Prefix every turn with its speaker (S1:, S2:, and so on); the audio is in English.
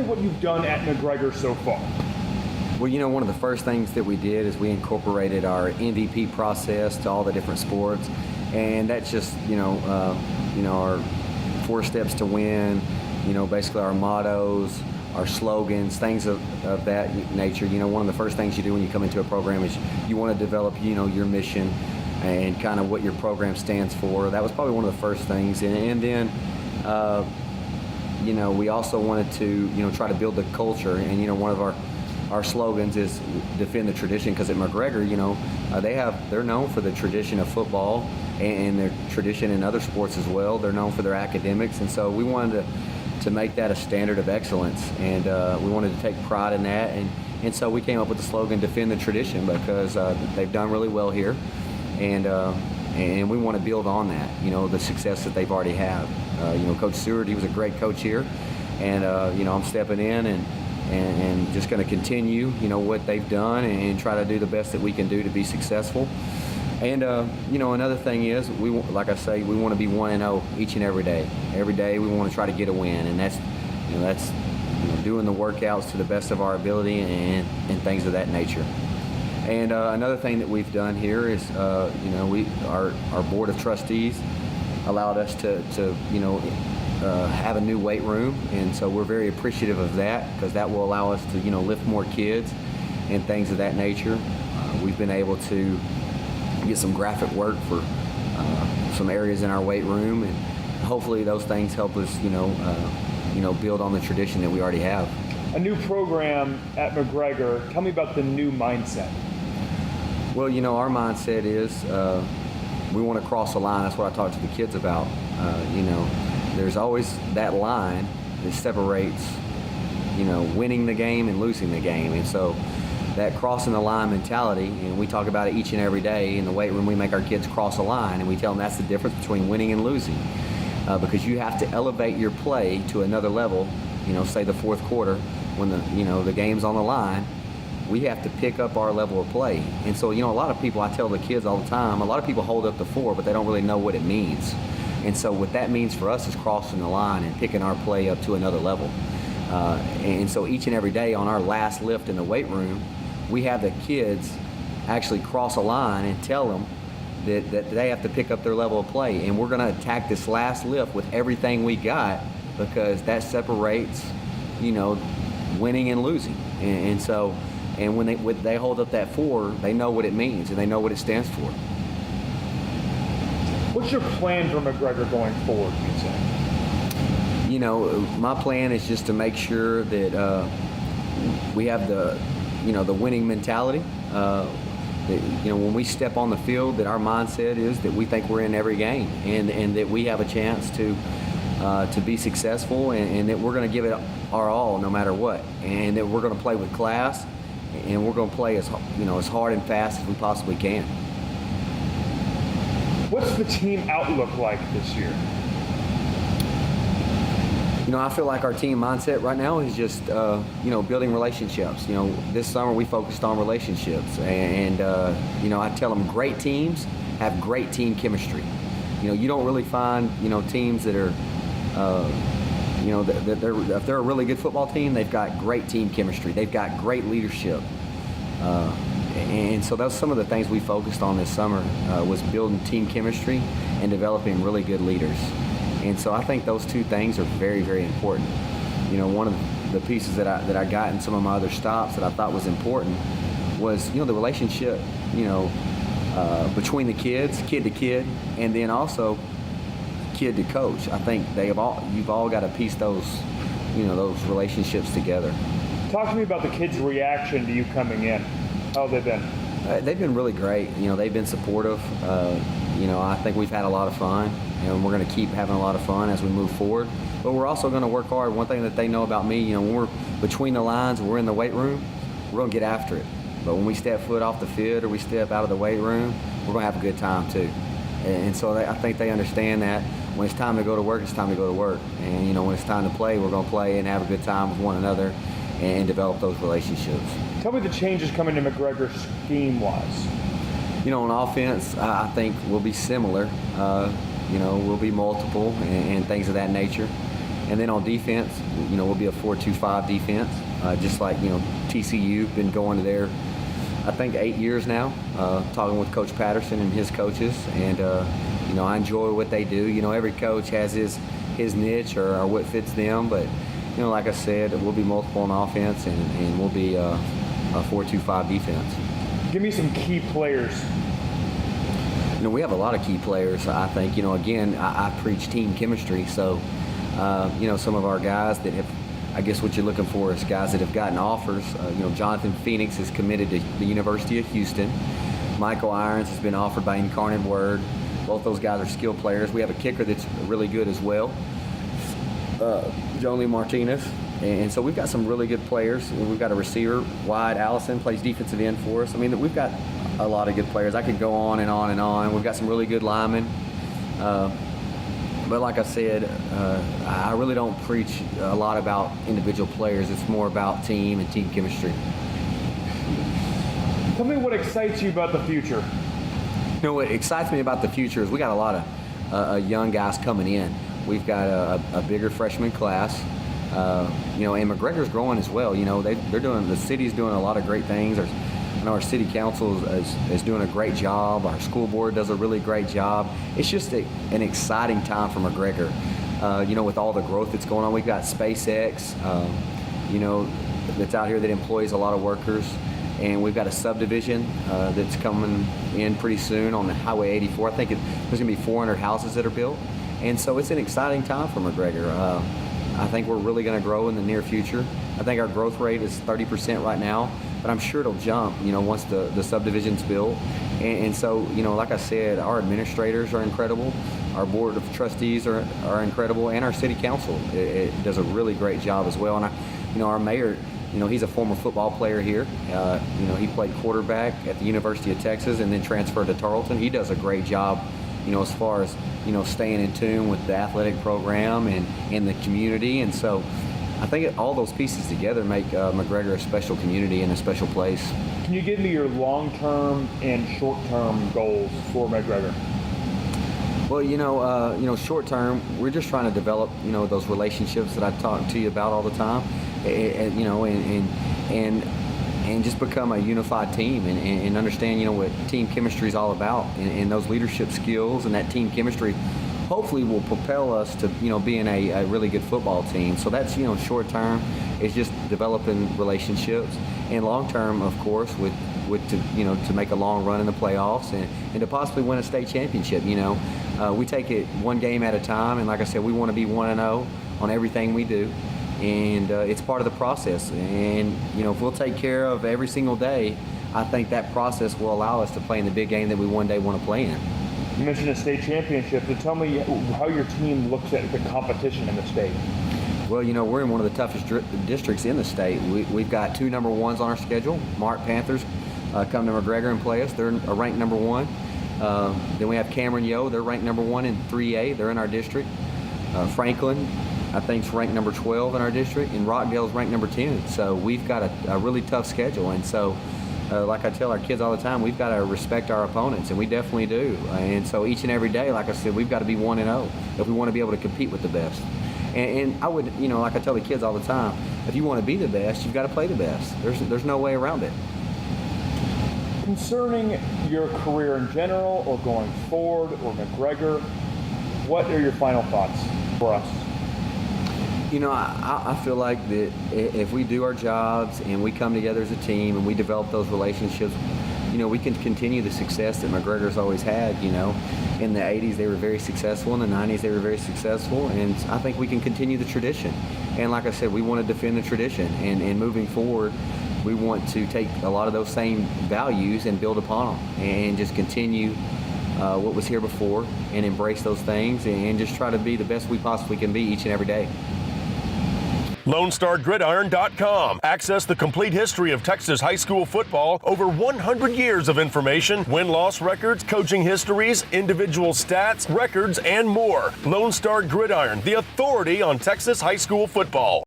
S1: what you've done at McGregor so far.
S2: Well, one of the first things that we did is we incorporated our MVP process to all the different sports, and that's just, our 4 steps to win, basically our mottos, our slogans, things of that nature. One of the first things you do when you come into a program is you want to develop, your mission and kind of what your program stands for. That was probably one of the first things. And then, we also wanted to, try to build the culture. And, one of our slogans is defend the tradition, because at McGregor, they're known for the tradition of football and their tradition in other sports as well. They're known for their academics. And so we wanted to make that a standard of excellence. And we wanted to take pride in that. And so we came up with the slogan, defend the tradition, because they've done really well here. And we want to build on that, the success that they've already had. Coach Seward, he was a great coach here. And, I'm stepping in and just going to continue, what they've done and try to do the best that we can do to be successful. And, another thing is, like I say, we want to be 1-0 each and every day. Every day we want to try to get a win, and that's doing the workouts to the best of our ability and things of that nature. And another thing that we've done here is, our board of trustees allowed us to have a new weight room, and so we're very appreciative of that, because that will allow us to, lift more kids and things of that nature. We've been able to get some graphic work for some areas in our weight room, and hopefully those things help us, build on the tradition that we already have.
S1: A new program at McGregor. Tell me about the new mindset.
S2: Well, our mindset is we want to cross the line. That's what I talk to the kids about. There's always that line that separates, winning the game and losing the game. And so that crossing the line mentality, and we talk about it each and every day in the weight room. We make our kids cross a line, and we tell them that's the difference between winning and losing, because you have to elevate your play to another level. Say the fourth quarter, when the game's on the line, we have to pick up our level of play. And so, a lot of people, I tell the kids all the time, a lot of people hold up the 4, but they don't really know what it means. And so what that means for us is crossing the line and picking our play up to another level. And so each and every day on our last lift in the weight room, we have the kids actually cross a line and tell them that they have to pick up their level of play. And we're going to attack this last lift with everything we got, because that separates, winning and losing. And so, and when they hold up that 4, they know what it means and they know what it stands for.
S1: What's your plan for McGregor going forward, you'd say?
S2: My plan is just to make sure that we have the winning mentality. That, when we step on the field, that our mindset is that we think we're in every game, and that we have a chance to be successful, and that we're going to give it our all no matter what, and that we're going to play with class, and we're going to play as hard and fast as we possibly can.
S1: What's the team outlook like this year?
S2: I feel like our team mindset right now is just, building relationships. This summer we focused on relationships, and I tell them great teams have great team chemistry. You don't really find, teams that are, if they're a really good football team, they've got great team chemistry. They've got great leadership. And so that's some of the things we focused on this summer, was building team chemistry and developing really good leaders. And so I think those two things are very, very important. One of the pieces that I got in some of my other stops that I thought was important was, the relationship, between the kids, kid to kid, and then also kid to coach. I think you've all got to piece those relationships together.
S1: Talk to me about the kids' reaction to you coming in. How have they been?
S2: They've been really great. They've been supportive. I think we've had a lot of fun, and we're going to keep having a lot of fun as we move forward. But we're also going to work hard. One thing that they know about me, when we're between the lines, we're in the weight room, we're going to get after it. But when we step foot off the field or we step out of the weight room, we're going to have a good time too. And so I think they understand that when it's time to go to work, it's time to go to work. And when it's time to play, we're going to play and have a good time with one another and develop those relationships.
S1: Tell me the changes coming to McGregor scheme-wise.
S2: On offense, I think we'll be similar. We'll be multiple and things of that nature. And then on defense, we'll be a 4-2-5 defense, just like, TCU been going to their, I think, 8 years now, talking with Coach Patterson and his coaches. And, I enjoy what they do. Every coach has his niche or what fits them. But, like I said, we'll be multiple on offense, and we'll be a 4-2-5 defense.
S1: Give me some key players.
S2: We have a lot of key players, I think. Again, I preach team chemistry. So, some of our guys that have, I guess what you're looking for is guys that have gotten offers. Jonathan Phoenix is committed to the University of Houston. Michael Irons has been offered by Incarnate Word. Both those guys are skilled players. We have a kicker that's really good as well, Johnny Martinez. And so we've got some really good players. We've got a receiver, Wyatt Allison, plays defensive end for us. I mean, we've got a lot of good players. I could go on and on and on. We've got some really good linemen. But like I said, I really don't preach a lot about individual players. It's more about team and team chemistry.
S1: Tell me what excites you about the future.
S2: What excites me about the future is we got a lot of young guys coming in. We've got a bigger freshman class. And McGregor's growing as well. The city's doing a lot of great things. Our city council is doing a great job. Our school board does a really great job. It's just an exciting time for McGregor. With all the growth that's going on, we've got SpaceX, that's out here that employs a lot of workers. And we've got a subdivision that's coming in pretty soon on Highway 84. I think there's going to be 400 houses that are built. And so it's an exciting time for McGregor. I think we're really going to grow in the near future. I think our growth rate is 30% right now, but I'm sure it'll jump, once the subdivision's built. And so, like I said, our administrators are incredible. Our board of trustees are incredible, and our city council it does a really great job as well. And our mayor, he's a former football player here. He played quarterback at the University of Texas and then transferred to Tarleton. He does a great job, as far as, staying in tune with the athletic program and the community. And so I think all those pieces together make McGregor a special community and a special place.
S1: Can you give me your long-term and short-term goals for McGregor?
S2: Well, short term, we're just trying to develop, those relationships that I talk to you about all the time, and just become a unified team and understand, what team chemistry is all about, and those leadership skills and that team chemistry hopefully will propel us to, being a really good football team. So that's, short term is just developing relationships, and long term, of course, with to make a long run in the playoffs and to possibly win a state championship. We take it one game at a time, and like I said, we want to be 1-0 on everything we do, and it's part of the process. And if we'll take care of every single day, I think that process will allow us to play in the big game that we one day want to play in.
S1: You mentioned a state championship. So tell me how your team looks at the competition in the state.
S2: Well, we're in one of the toughest districts in the state. We've got 2 number ones on our schedule. Mark Panthers come to McGregor and play us. They're ranked number 1. Then we have Cameron Yo. They're ranked number 1 in 3A. They're in our district. Franklin, I think, is ranked number 12 in our district, and Rockdale's ranked number 10. So we've got a really tough schedule. And so, like I tell our kids all the time, we've got to respect our opponents, and we definitely do. And so each and every day, like I said, we've got to be 1-0 if we want to be able to compete with the best. And I would, like I tell the kids all the time, if you want to be the best, you've got to play the best. There's no way around it.
S1: Concerning your career in general, or going forward, or McGregor, what are your final thoughts for us?
S2: I feel like that if we do our jobs and we come together as a team and we develop those relationships, we can continue the success that McGregor's always had. In the 80s they were very successful, in the 90s they were very successful, and I think we can continue the tradition. And like I said, we want to defend the tradition, and moving forward, we want to take a lot of those same values and build upon them and just continue what was here before and embrace those things and just try to be the best we possibly can be each and every day.
S3: LoneStarGridiron.com. Access the complete history of Texas high school football, over 100 years of information, win-loss records, coaching histories, individual stats, records, and more. Lone Star Gridiron, the authority on Texas high school football.